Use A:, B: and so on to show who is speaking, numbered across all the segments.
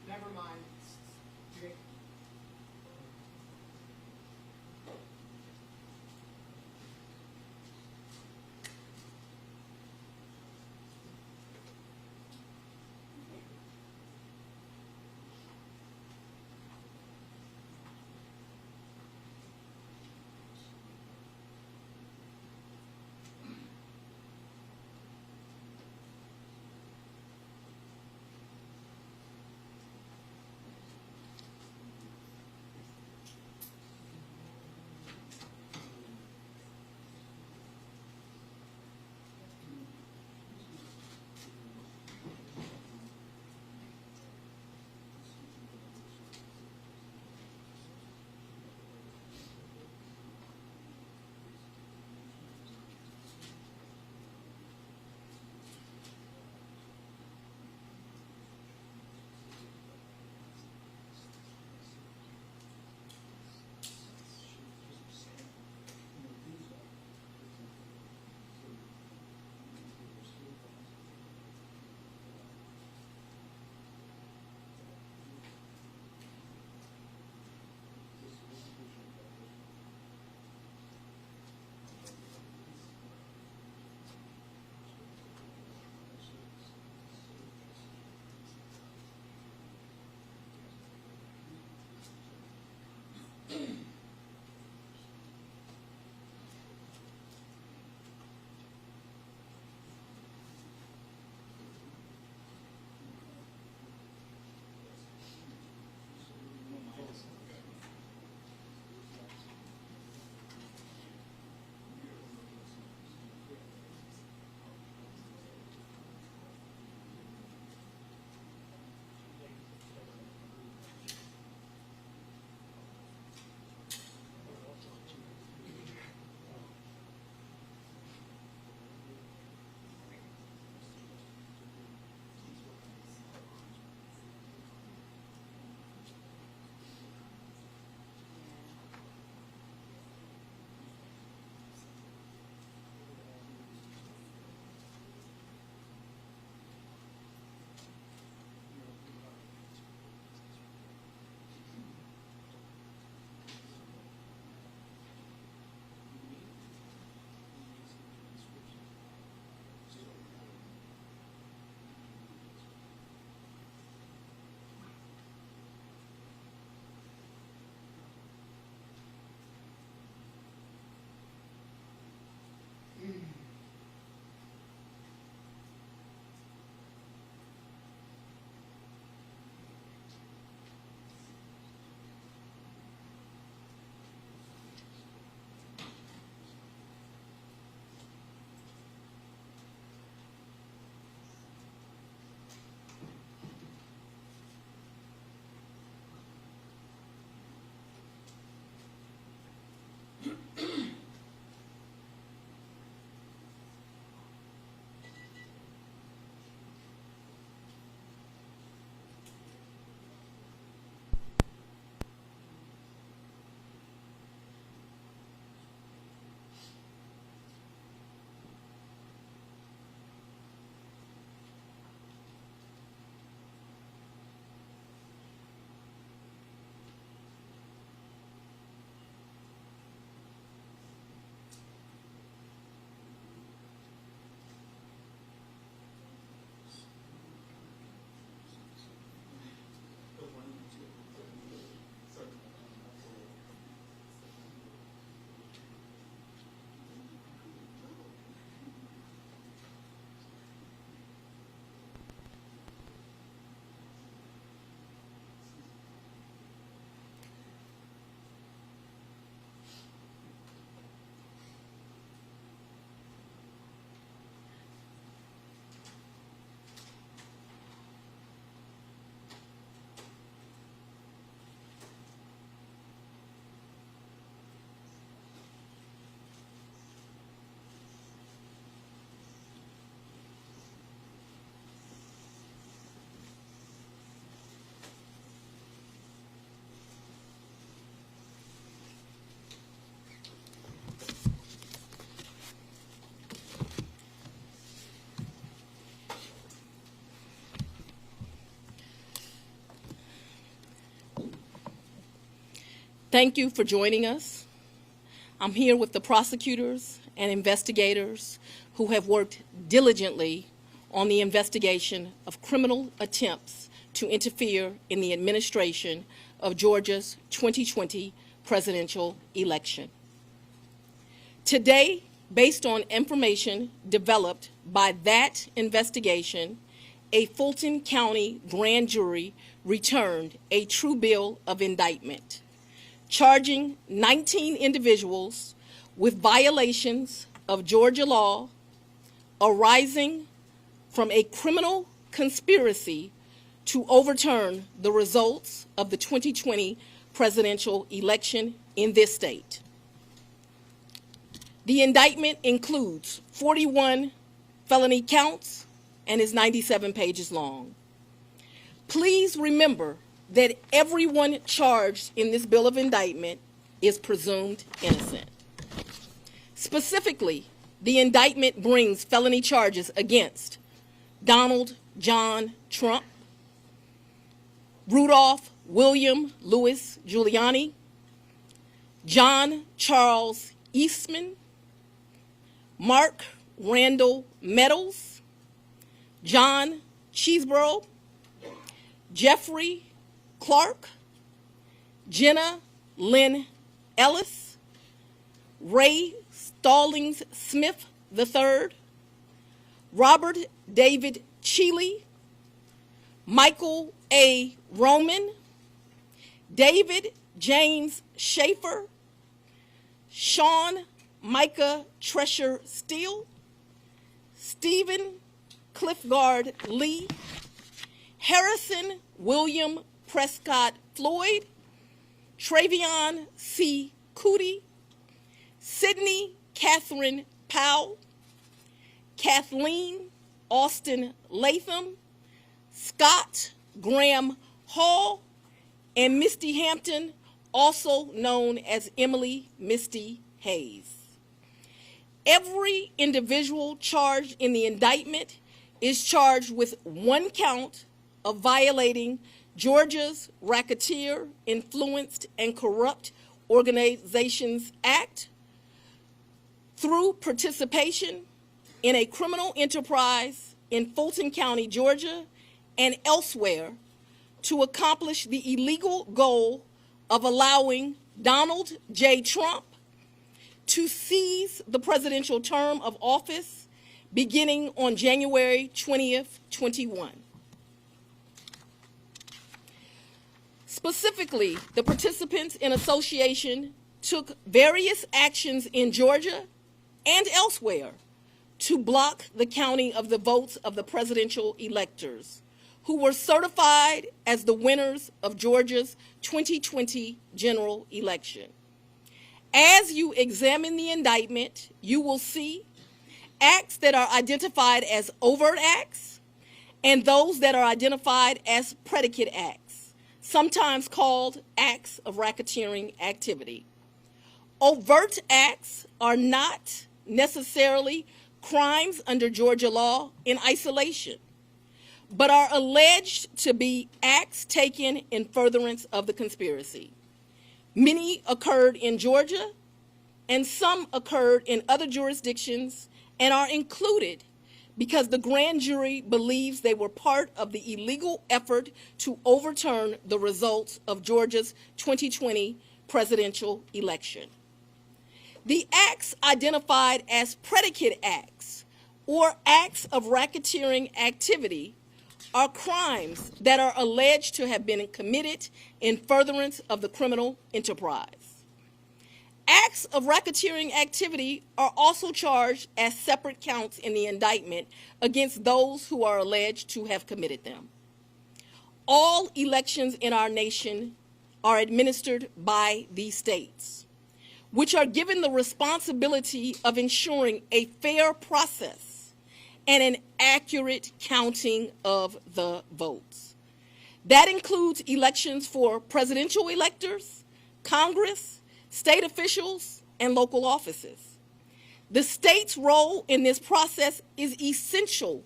A: Never mind. Thank you for joining us. I'm here with the prosecutors and investigators who have worked diligently on the investigation of criminal attempts to interfere in the administration of Georgia's 2020 presidential election. Today, based on information developed by that investigation, a Fulton County grand jury returned a true bill of indictment, charging 19 individuals with violations of Georgia law arising from a criminal conspiracy to overturn the results of the 2020 presidential election in this state. The indictment includes 41 felony counts and is 97 pages long. Please remember that everyone charged in this bill of indictment is presumed innocent. Specifically, the indictment brings felony charges against Donald John Trump, Rudolph William Louis Giuliani, John Charles Eastman, Mark Randall Meadows, John Cheeseborough, Jeffrey Clark, Jenna Lynn Ellis, Ray Stallings Smith III, Robert David Cheeley, Michael A. Roman, David James Schaefer, Sean Micah Tresher Steele, Stephen Cliffgard Lee, Harrison William Prescott Floyd, Travion C. Cootie, Sydney Catherine Powell, Kathleen Austin Latham, Scott Graham Hall, and Misty Hampton, also known as Emily Misty Hayes. Every individual charged in the indictment is charged with one count of violating Georgia's Racketeer, Influenced, and Corrupt Organizations Act through participation in a criminal enterprise in Fulton County, Georgia, and elsewhere to accomplish the illegal goal of allowing Donald J. Trump to seize the presidential term of office beginning on January 20th, 21. Specifically, the participants in association took various actions in Georgia and elsewhere to block the counting of the votes of the presidential electors who were certified as the winners of Georgia's 2020 general election. As you examine the indictment, you will see acts that are identified as overt acts and those that are identified as predicate acts, sometimes called acts of racketeering activity. Overt acts are not necessarily crimes under Georgia law in isolation, but are alleged to be acts taken in furtherance of the conspiracy. Many occurred in Georgia, and some occurred in other jurisdictions and are included because the grand jury believes they were part of the illegal effort to overturn the results of Georgia's 2020 presidential election. The acts identified as predicate acts or acts of racketeering activity are crimes that are alleged to have been committed in furtherance of the criminal enterprise. Acts of racketeering activity are also charged as separate counts in the indictment against those who are alleged to have committed them. All elections in our nation are administered by these states, which are given the responsibility of ensuring a fair process and an accurate counting of the votes. That includes elections for presidential electors, Congress, state officials, and local offices. The state's role in this process is essential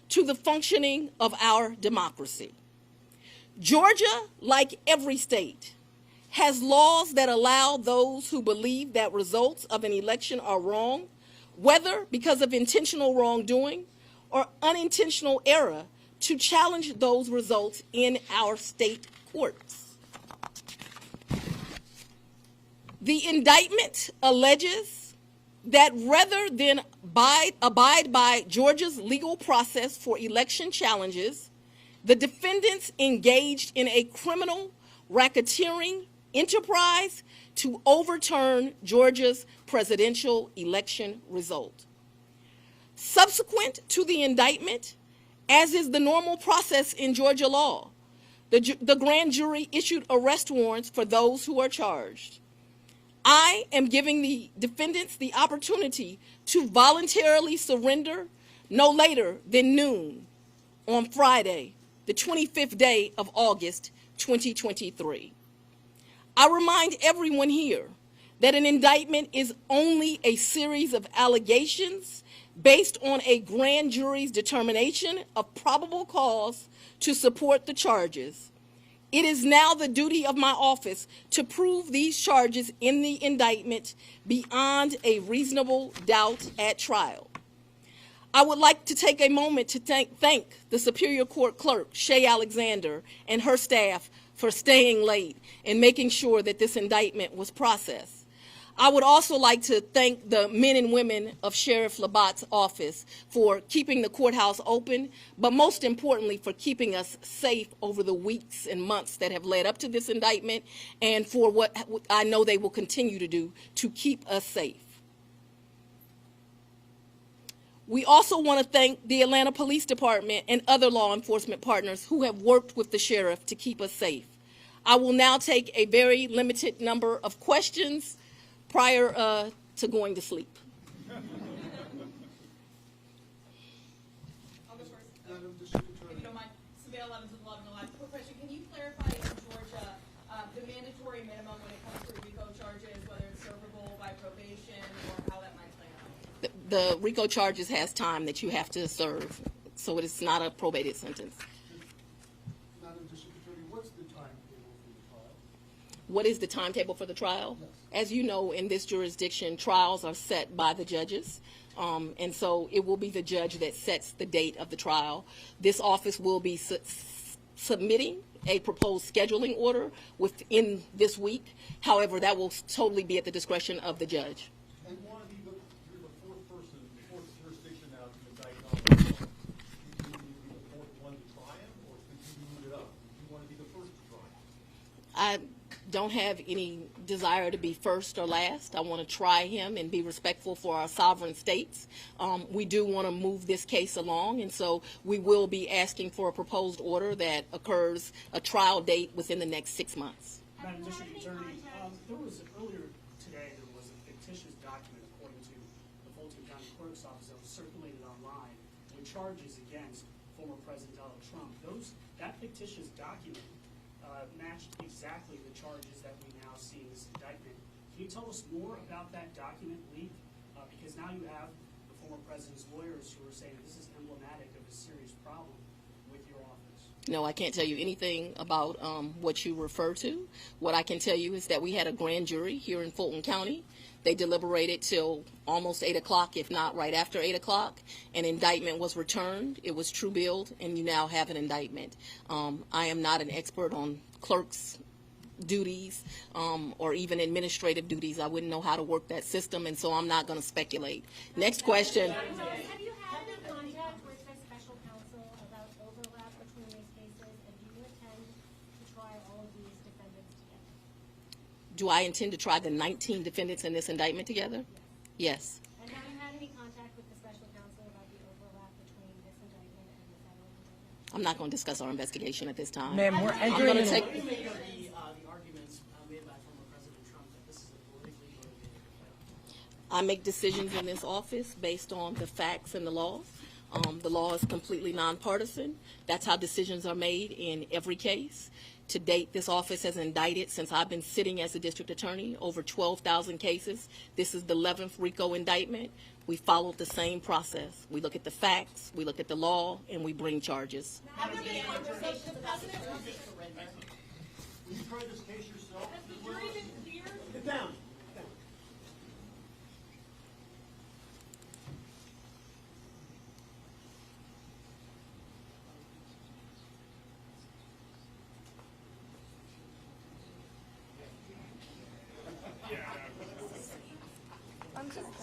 A: to the functioning of our democracy. Georgia, like every state, has laws that allow those who believe that results of an election are wrong, whether because of intentional wrongdoing or unintentional error, to challenge those results in our state courts. The indictment alleges that rather than abide by Georgia's legal process for election challenges, the defendants engaged in a criminal racketeering enterprise to overturn Georgia's presidential election result. Subsequent to the indictment, as is the normal process in Georgia law, the grand jury issued arrest warrants for those who are charged. I am giving the defendants the opportunity to voluntarily surrender no later than noon on Friday, the 25th day of August, 2023. I remind everyone here that an indictment is only a series of allegations based on a grand jury's determination of probable cause to support the charges. It is now the duty of my office to prove these charges in the indictment beyond a reasonable doubt at trial. I would like to take a moment to thank the Superior Court Clerk, Shay Alexander, and her staff for staying late and making sure that this indictment was processed. I would also like to thank the men and women of Sheriff Labatt's office for keeping the courthouse open, but most importantly for keeping us safe over the weeks and months that have led up to this indictment, and for what I know they will continue to do to keep us safe. We also want to thank the Atlanta Police Department and other law enforcement partners who have worked with the sheriff to keep us safe. I will now take a very limited number of questions prior to going to sleep.
B: I'll go first. If you don't mind, Surveil 11 to 11 alive. Quick question: can you clarify in Georgia the mandatory minimum when it comes to RICO charges, whether it's servable by probation or how that might play out?
A: The RICO charges has time that you have to serve, so it is not a probated sentence.
C: Madam District Attorney, what's the timetable for the trial?
A: What is the timetable for the trial?
C: Yes.
A: As you know, in this jurisdiction, trials are set by the judges, and so it will be the judge that sets the date of the trial. This office will be submitting a proposed scheduling order within this week. However, that will totally be at the discretion of the judge.
C: And you're the fourth person, fourth jurisdiction now to indict on. Do you want to be the fourth one to try him, or could you move it up? Do you want to be the first to try him?
A: I don't have any desire to be first or last. I want to try him and be respectful for our sovereign states. We do want to move this case along, and so we will be asking for a proposed order that occurs a trial date within the next 6 months.
D: Madam District Attorney, earlier today there was a fictitious document according to the Fulton County Clerk's Office that was circulated online with charges against former President Donald Trump. That fictitious document matched exactly the charges that we now see in this indictment. Can you tell us more about that document leak? Because now you have the former president's lawyers who are saying this is emblematic of a serious problem with your office.
A: No, I can't tell you anything about what you refer to. What I can tell you is that we had a grand jury here in Fulton County. They deliberated till almost 8 o'clock, if not right after 8 o'clock. An indictment was returned. It was true billed, and you now have an indictment. I am not an expert on clerks' duties or even administrative duties. I wouldn't know how to work that system, and so I'm not going to speculate. Next question.
E: Have you had any contact with the special counsel about overlap between these cases, and do you intend to try all of these defendants together?
A: Do I intend to try the 19 defendants in this indictment together? Yes.
E: And have you had any contact with the special counsel about the overlap between this indictment and the federal indictment?
A: I'm not going to discuss our investigation at this time.
F: Ma'am, we're
A: I'm
F: entering
A: going to
F: in.
A: take.
D: The arguments made by former President Trump that this is a politically motivated affair.
A: I make decisions in this office based on the facts and the law. The law is completely nonpartisan. That's how decisions are made in every case. To date, this office has indicted, since I've been sitting as a district attorney, over 12,000 cases. This is the 11th RICO indictment. We followed the same process. We look at the facts, we look at the law, and we bring charges.
B: Have there been conversations about the
C: You tried this case yourself?
B: Has the jury been cleared?
C: Get down.
F: I'm just